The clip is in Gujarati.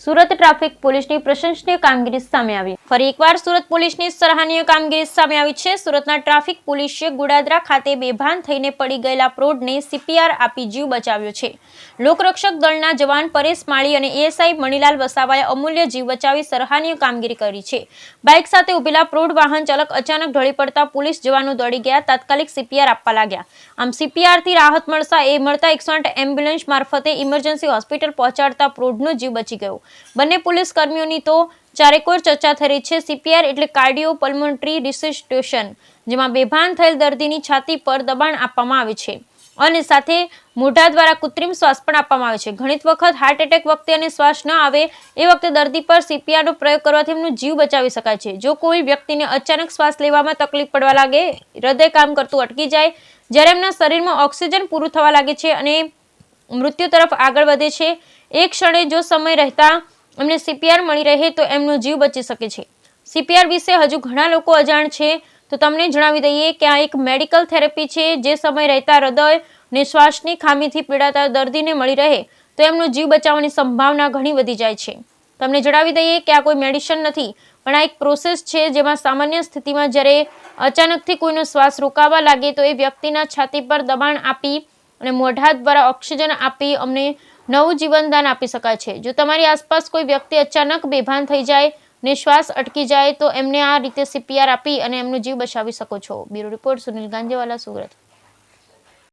સુરત ટ્રાફિક પોલીસની પ્રશંસનીય કામગીરી સામે આવી। ફરી એકવાર સુરત પોલીસની સરાહનીય કામગીરી સામે આવી છે। સુરતના ટ્રાફિક પોલીસે ગુડાદરા ખાતે બેભાન થઈને પડી ગયેલા પ્રૌઢને સીપીઆર આપી જીવ બચાવ્યો છે। લોકરક્ષક દળના જવાન પરેશ માળી અને એએસઆઈ મણીલાલ વસાવાએ અમૂલ્ય જીવ બચાવી સરાહનીય કામગીરી કરી છે। બાઇક સાથે ઉભેલા પ્રૌઢ વાહન ચાલક અચાનક ઢળી પડતા પોલીસ જવાનો દોડી ગયા, તાત્કાલિક સીપીઆર આપવા લાગ્યા। આમ સીપીઆરથી રાહત મળતા 108 એમ્બ્યુલન્સ મારફતે ઇમરજન્સી હોસ્પિટલ પહોંચાડતા પ્રૌઢનો જીવ બચી ગયો। બંને પોલીસ કર્મીઓની તો ચારેકોર ચર્ચા થઈ રહી છે। સીપીઆર એટલે કાર્ડિયો પલ્મોનરી રિસસિટેશન, જેમાં બેભાન થયેલ દર્દીની છાતી પર દબાણ આપવામાં આવે છે અને સાથે મોઢા દ્વારા કૃત્રિમ શ્વાસ પણ આપવામાં આવે છે। ઘણી વખત હાર્ટ એટેક વખતે અને શ્વાસ ન આવે એ વખતે દર્દી પર સીપીઆરનો પ્રયોગ કરવાથી એમનો જીવ બચાવી શકાય છે। જો કોઈ વ્યક્તિને અચાનક શ્વાસ લેવામાં તકલીફ પડવા લાગે, હૃદય કામ કરતું અટકી જાય, જ્યારે એમના શરીરમાં ઓક્સિજન પૂરું થવા લાગે છે અને મૃત્યુ તરફ આગળ વધે છે, એક ક્ષણે જો સમય રહેતા એમને સીપીઆર મળી રહે તો એમનો જીવ બચી શકે છે। સીપીઆર વિશે હજુ ઘણા લોકો અજાણ છે, તો તમને જણાવી દઈએ કે આ એક મેડિકલ થેરેપી છે જે સમય રહેતા હૃદય અને શ્વાસની ખામીથી પીડાતા દર્દીને મળી રહે તો એમનો જીવ બચાવવાની સંભાવના ઘણી વધી જાય છે। તમને જણાવી દઈએ કે આ કોઈ મેડિસિન નથી, પણ આ એક પ્રોસેસ છે જેમાં સામાન્ય સ્થિતિમાં જ્યારે અચાનકથી કોઈનો શ્વાસ રોકાવા લાગે તો એ વ્યક્તિના છાતી પર દબાણ આપી અને મોઢા દ્વારા ઓક્સિજન આપી અમને નવું જીવનદાન આપી શકાય છે। જો તમારી આસપાસ કોઈ વ્યક્તિ અચાનક બેભાન થઈ જાય ને શ્વાસ અટકી જાય તો એમને આ રીતે સીપીઆર આપી અને એમનો જીવ બચાવી શકો છો। Bureau report Sunil Ganjewala, Surat.